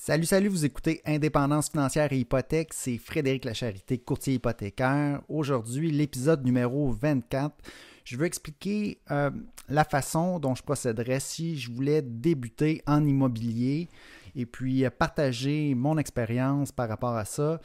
Salut, salut, vous écoutez Indépendance financière et hypothèque, c'est Frédéric Lacharité, courtier hypothécaire. Aujourd'hui, l'épisode numéro 24. Je veux expliquer la façon dont je procéderais si je voulais débuter en immobilier et puis partager mon expérience par rapport à ça.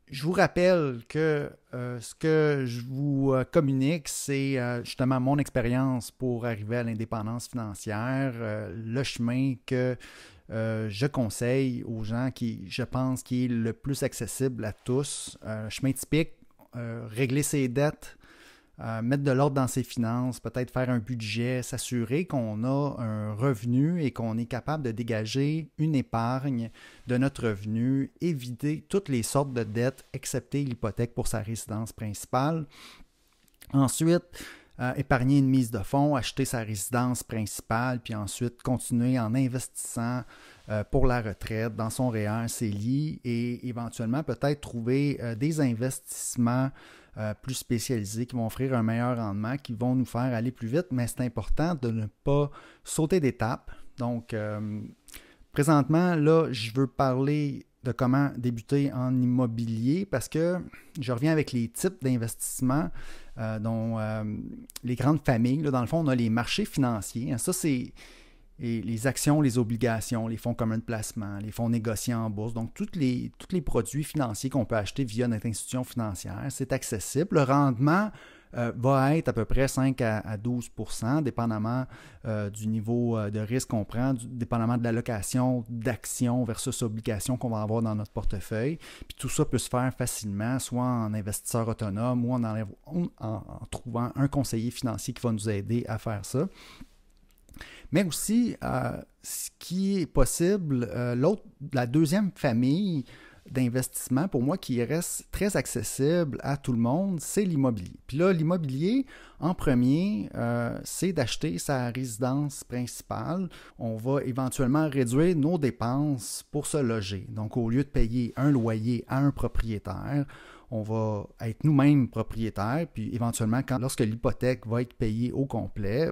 Je vous rappelle que ce que je vous communique, c'est justement mon expérience pour arriver à l'indépendance financière, le chemin que je conseille aux gens qui, je pense, qui est le plus accessible à tous. Chemin typique, régler ses dettes, mettre de l'ordre dans ses finances, peut-être faire un budget, s'assurer qu'on a un revenu et qu'on est capable de dégager une épargne de notre revenu, éviter toutes les sortes de dettes, excepté l'hypothèque pour sa résidence principale. Ensuite, épargner une mise de fonds, acheter sa résidence principale, puis ensuite continuer en investissant pour la retraite dans son REER, CELI et éventuellement peut-être trouver des investissements plus spécialisés qui vont offrir un meilleur rendement, qui vont nous faire aller plus vite, mais c'est important de ne pas sauter d'étape. Donc, présentement, là, je veux parler de comment débuter en immobilier parce que je reviens avec les types d'investissements dont les grandes familles, là, dans le fond, on a les marchés financiers. Ça, c'est les actions, les obligations, les fonds communs de placement, les fonds négociés en bourse. Donc, tous les produits financiers qu'on peut acheter via notre institution financière, c'est accessible. Le rendement va être à peu près 5 à 12 %, dépendamment du niveau de risque qu'on prend, dépendamment de l'allocation d'actions versus obligations qu'on va avoir dans notre portefeuille. Puis tout ça peut se faire facilement, soit en investisseur autonome ou en trouvant un conseiller financier qui va nous aider à faire ça. Mais aussi, ce qui est possible, la deuxième famille d'investissement, pour moi, qui reste très accessible à tout le monde, c'est l'immobilier. Puis là, l'immobilier, en premier, c'est d'acheter sa résidence principale. On va éventuellement réduire nos dépenses pour se loger. Donc, au lieu de payer un loyer à un propriétaire, on va être nous-mêmes propriétaires, puis éventuellement, lorsque l'hypothèque va être payée au complet,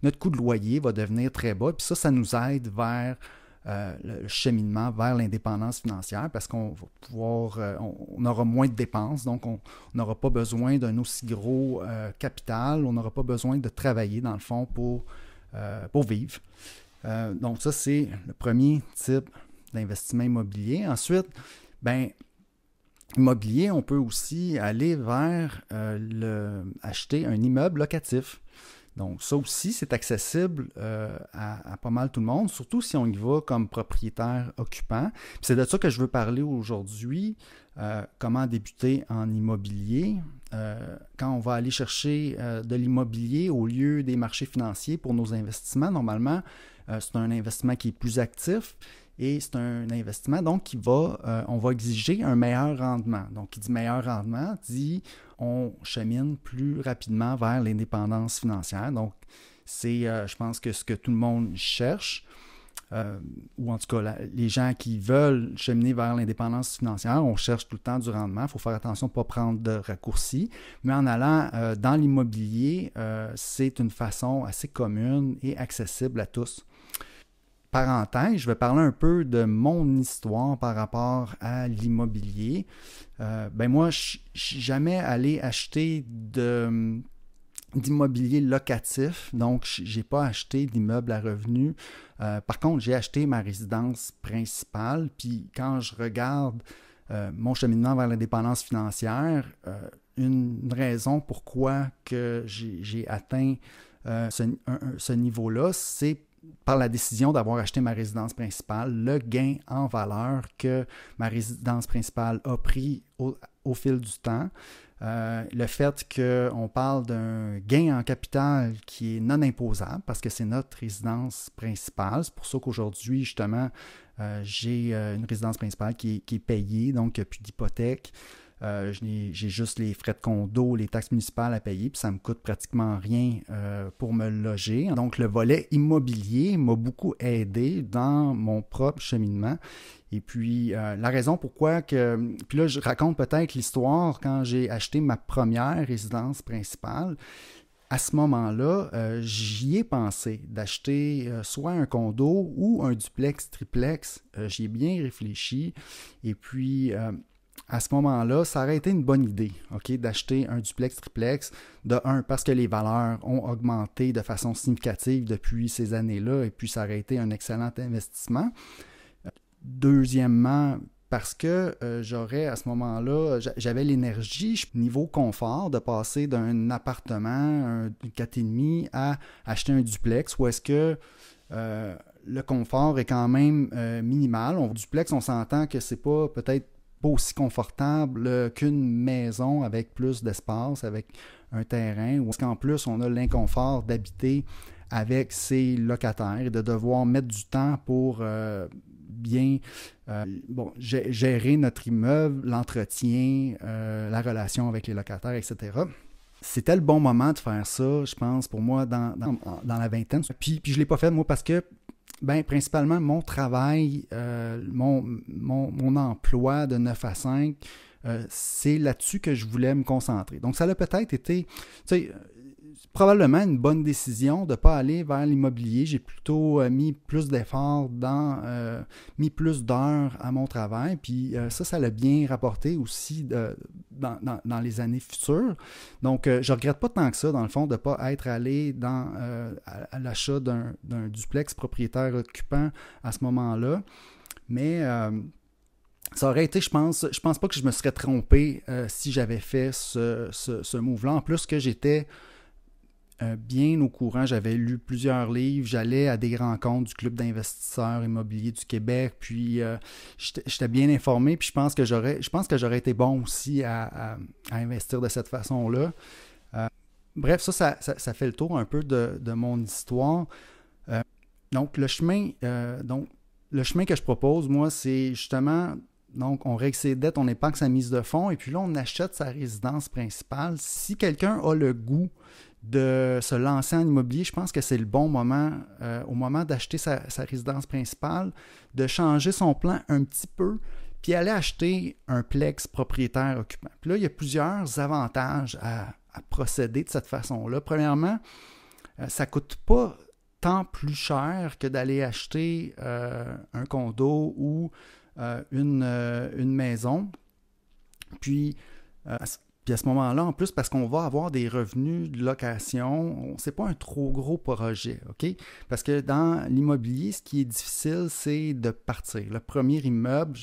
notre coût de loyer va devenir très bas, puis ça nous aide vers le cheminement vers l'indépendance financière parce qu'on va pouvoir, on aura moins de dépenses, donc on n'aura pas besoin d'un aussi gros capital, on n'aura pas besoin de travailler dans le fond pour vivre. Donc ça, c'est le premier type d'investissement immobilier. Ensuite, immobilier, on peut aussi aller vers acheter un immeuble locatif. Donc, ça aussi, c'est accessible à pas mal tout le monde, surtout si on y va comme propriétaire occupant. Puis c'est de ça que je veux parler aujourd'hui, comment débuter en immobilier. Quand on va aller chercher de l'immobilier au lieu des marchés financiers pour nos investissements, normalement, c'est un investissement qui est plus actif. Et c'est un investissement donc qui on va exiger un meilleur rendement. Donc, qui dit meilleur rendement, dit on chemine plus rapidement vers l'indépendance financière. Donc, c'est, je pense que ce que tout le monde cherche, ou en tout cas, les gens qui veulent cheminer vers l'indépendance financière, on cherche tout le temps du rendement. Il faut faire attention de ne pas prendre de raccourcis. Mais en allant dans l'immobilier, c'est une façon assez commune et accessible à tous. Parenthèse, je vais parler un peu de mon histoire par rapport à l'immobilier. Moi, je ne suis jamais allé acheter d'immobilier locatif, donc je n'ai pas acheté d'immeuble à revenus. Par contre, j'ai acheté ma résidence principale, puis quand je regarde mon cheminement vers l'indépendance financière, une raison pourquoi que j'ai atteint ce niveau-là, c'est par la décision d'avoir acheté ma résidence principale, le gain en valeur que ma résidence principale a pris au fil du temps, le fait qu'on parle d'un gain en capital qui est non imposable parce que c'est notre résidence principale. C'est pour ça qu'aujourd'hui, justement, j'ai une résidence principale qui est payée, donc il n'y a plus d'hypothèque. J'ai juste les frais de condo, les taxes municipales à payer, puis ça me coûte pratiquement rien pour me loger. Donc, le volet immobilier m'a beaucoup aidé dans mon propre cheminement. Et puis, la raison pourquoi que... Puis là, je raconte peut-être l'histoire quand j'ai acheté ma première résidence principale. à ce moment-là, j'y ai pensé d'acheter soit un condo ou un duplex, triplex. J'y ai bien réfléchi. Et puis, à ce moment-là, ça aurait été une bonne idée, OK, d'acheter un duplex, triplex. De un, parce que les valeurs ont augmenté de façon significative depuis ces années-là. Et puis, ça aurait été un excellent investissement. Deuxièmement, parce que j'aurais à ce moment-là, j'avais l'énergie, niveau confort, de passer d'un appartement, un 4,5 à acheter un duplex, où est-ce que le confort est quand même minimal. Duplex, on s'entend que c'est pas peut-être pas aussi confortable qu'une maison avec plus d'espace, avec un terrain, ou est-ce qu'en plus on a l'inconfort d'habiter avec ses locataires et de devoir mettre du temps pour bien gérer notre immeuble, l'entretien, la relation avec les locataires, etc. C'était le bon moment de faire ça, je pense, pour moi, dans la vingtaine. Puis je ne l'ai pas fait, moi, parce que, principalement, mon travail, mon emploi de 9 à 5, c'est là-dessus que je voulais me concentrer. Donc, ça a peut-être été, probablement une bonne décision de ne pas aller vers l'immobilier. J'ai plutôt mis plus d'efforts mis plus d'heures à mon travail. Puis ça l'a bien rapporté aussi dans les années futures. Donc, je ne regrette pas tant que ça, dans le fond, de ne pas être allé à l'achat d'un duplex propriétaire occupant à ce moment-là. Mais ça aurait été, je pense pas que je me serais trompé si j'avais fait ce move-là. En plus que j'étais bien au courant, j'avais lu plusieurs livres, j'allais à des rencontres du Club d'investisseurs immobiliers du Québec, puis j'étais bien informé, puis je pense que j'aurais été bon aussi à investir de cette façon-là. Bref, ça fait le tour un peu de mon histoire. Donc, le chemin que je propose, moi, c'est justement, donc, on règle ses dettes, on épargne sa mise de fonds, et puis là, on achète sa résidence principale. Si quelqu'un a le goût de se lancer en immobilier, je pense que c'est le bon moment, au moment d'acheter sa résidence principale, de changer son plan un petit peu, puis aller acheter un plex propriétaire occupant. Puis là, il y a plusieurs avantages à procéder de cette façon-là. Premièrement, ça ne coûte pas tant plus cher que d'aller acheter un condo ou une maison. Puis à ce moment-là, en plus, parce qu'on va avoir des revenus de location, c'est pas un trop gros projet, OK? Parce que dans l'immobilier, ce qui est difficile, c'est de partir. Le premier immeuble,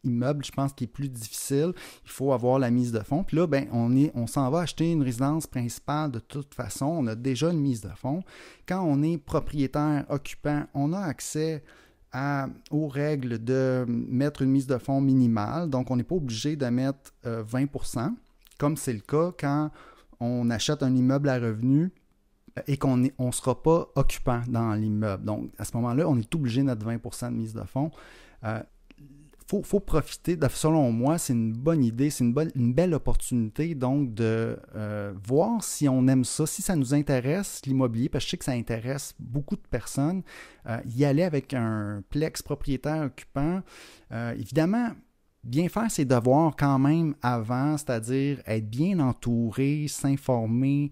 je pense, qui est plus difficile, il faut avoir la mise de fonds. Puis là, on s'en va acheter une résidence principale de toute façon. On a déjà une mise de fonds. Quand on est propriétaire occupant, on a accès aux règles de mettre une mise de fonds minimale. Donc, on n'est pas obligé de mettre 20%. Comme c'est le cas quand on achète un immeuble à revenu et qu'on ne sera pas occupant dans l'immeuble. Donc, à ce moment-là, on est obligé de mettre 20% de mise de fonds. Faut profiter, selon moi, c'est une bonne idée, c'est une belle opportunité donc de voir si on aime ça, si ça nous intéresse l'immobilier, parce que je sais que ça intéresse beaucoup de personnes. Y aller avec un plex propriétaire occupant, évidemment, bien faire ses devoirs quand même avant, c'est-à-dire être bien entouré, s'informer,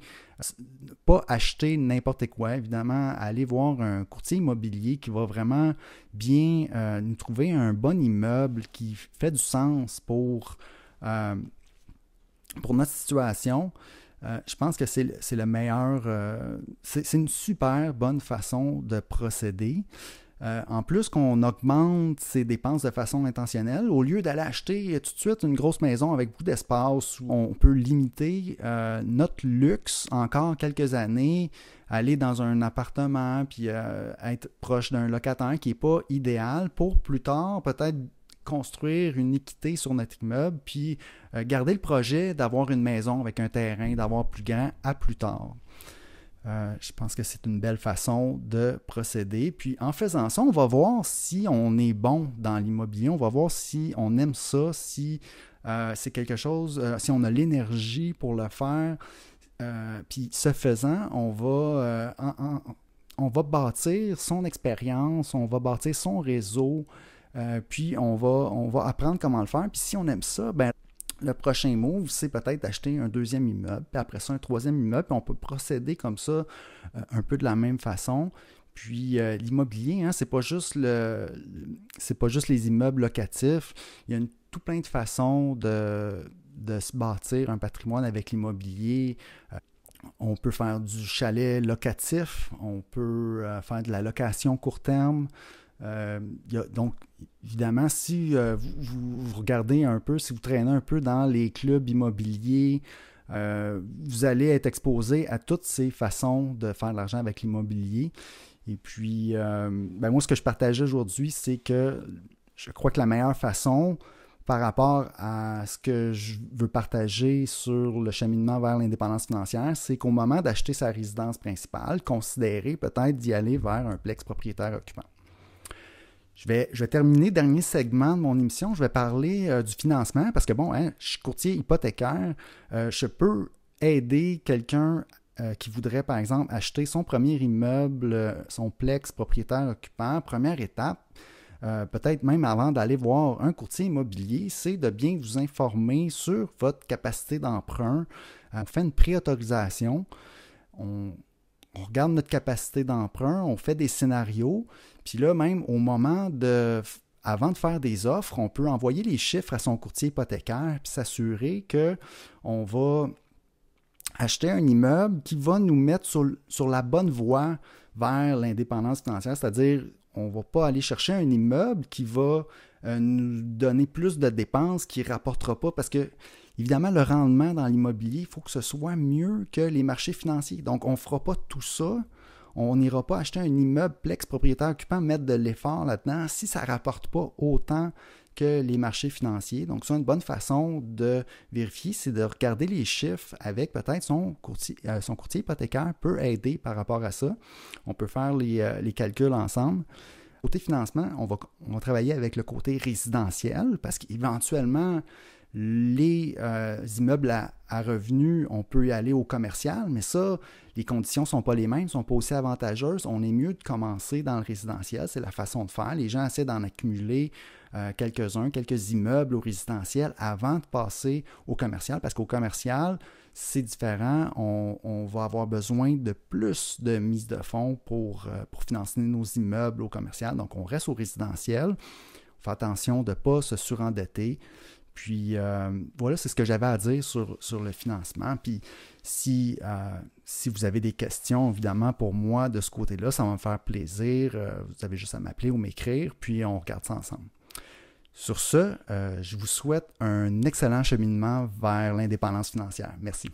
pas acheter n'importe quoi, évidemment, aller voir un courtier immobilier qui va vraiment bien nous trouver un bon immeuble qui fait du sens pour notre situation. Je pense que c'est le meilleur, c'est une super bonne façon de procéder. En plus qu'on augmente ses dépenses de façon intentionnelle, au lieu d'aller acheter tout de suite une grosse maison avec beaucoup d'espace où on peut limiter notre luxe encore quelques années, aller dans un appartement puis être proche d'un locataire qui n'est pas idéal pour plus tard peut-être construire une équité sur notre immeuble puis garder le projet d'avoir une maison avec un terrain, d'avoir plus grand à plus tard. Je pense que c'est une belle façon de procéder. Puis en faisant ça, on va voir si on est bon dans l'immobilier, on va voir si on aime ça, si c'est quelque chose, si on a l'énergie pour le faire. Puis ce faisant, on va bâtir son expérience, on va bâtir son réseau, puis on va apprendre comment le faire. Puis si on aime ça, Le prochain move, c'est peut-être d'acheter un deuxième immeuble, puis après ça, un troisième immeuble, puis on peut procéder comme ça un peu de la même façon. Puis l'immobilier, hein, c'est pas juste les immeubles locatifs. Il y a tout plein de façons de se bâtir un patrimoine avec l'immobilier. On peut faire du chalet locatif, on peut faire de la location court terme. Donc, évidemment, si vous regardez un peu, si vous traînez un peu dans les clubs immobiliers, vous allez être exposé à toutes ces façons de faire de l'argent avec l'immobilier. Et puis, moi, ce que je partageais aujourd'hui, c'est que je crois que la meilleure façon par rapport à ce que je veux partager sur le cheminement vers l'indépendance financière, c'est qu'au moment d'acheter sa résidence principale, considérer peut-être d'y aller vers un plex propriétaire occupant. Je vais terminer, dernier segment de mon émission, je vais parler du financement parce que je suis courtier hypothécaire, je peux aider quelqu'un qui voudrait par exemple acheter son premier immeuble, son plex propriétaire occupant, première étape, peut-être même avant d'aller voir un courtier immobilier, c'est de bien vous informer sur votre capacité d'emprunt. On fait une préautorisation, on regarde notre capacité d'emprunt, on fait des scénarios, puis là, même au moment avant de faire des offres, on peut envoyer les chiffres à son courtier hypothécaire puis s'assurer qu'on va acheter un immeuble qui va nous mettre sur la bonne voie vers l'indépendance financière, c'est-à-dire on ne va pas aller chercher un immeuble qui va nous donner plus de dépenses, qui ne rapportera pas, parce que, évidemment, le rendement dans l'immobilier, il faut que ce soit mieux que les marchés financiers. Donc, on ne fera pas tout ça. On n'ira pas acheter un immeuble plex propriétaire occupant, mettre de l'effort là-dedans si ça ne rapporte pas autant que les marchés financiers. Donc, c'est une bonne façon de vérifier, c'est de regarder les chiffres avec peut-être son courtier hypothécaire peut aider par rapport à ça. On peut faire les calculs ensemble. Côté financement, on va travailler avec le côté résidentiel parce qu'éventuellement, les immeubles à revenus, on peut y aller au commercial, mais ça, les conditions ne sont pas les mêmes, ne sont pas aussi avantageuses. On est mieux de commencer dans le résidentiel, c'est la façon de faire. Les gens essaient d'en accumuler quelques immeubles au résidentiel avant de passer au commercial, parce qu'au commercial, c'est différent. On va avoir besoin de plus de mise de fonds pour financer nos immeubles au commercial. Donc, on reste au résidentiel. On fait attention de ne pas se surendetter. Puis voilà, c'est ce que j'avais à dire sur le financement. Puis si vous avez des questions, évidemment, pour moi, de ce côté-là, ça va me faire plaisir. Vous avez juste à m'appeler ou m'écrire, puis on regarde ça ensemble. Sur ce, je vous souhaite un excellent cheminement vers l'indépendance financière. Merci.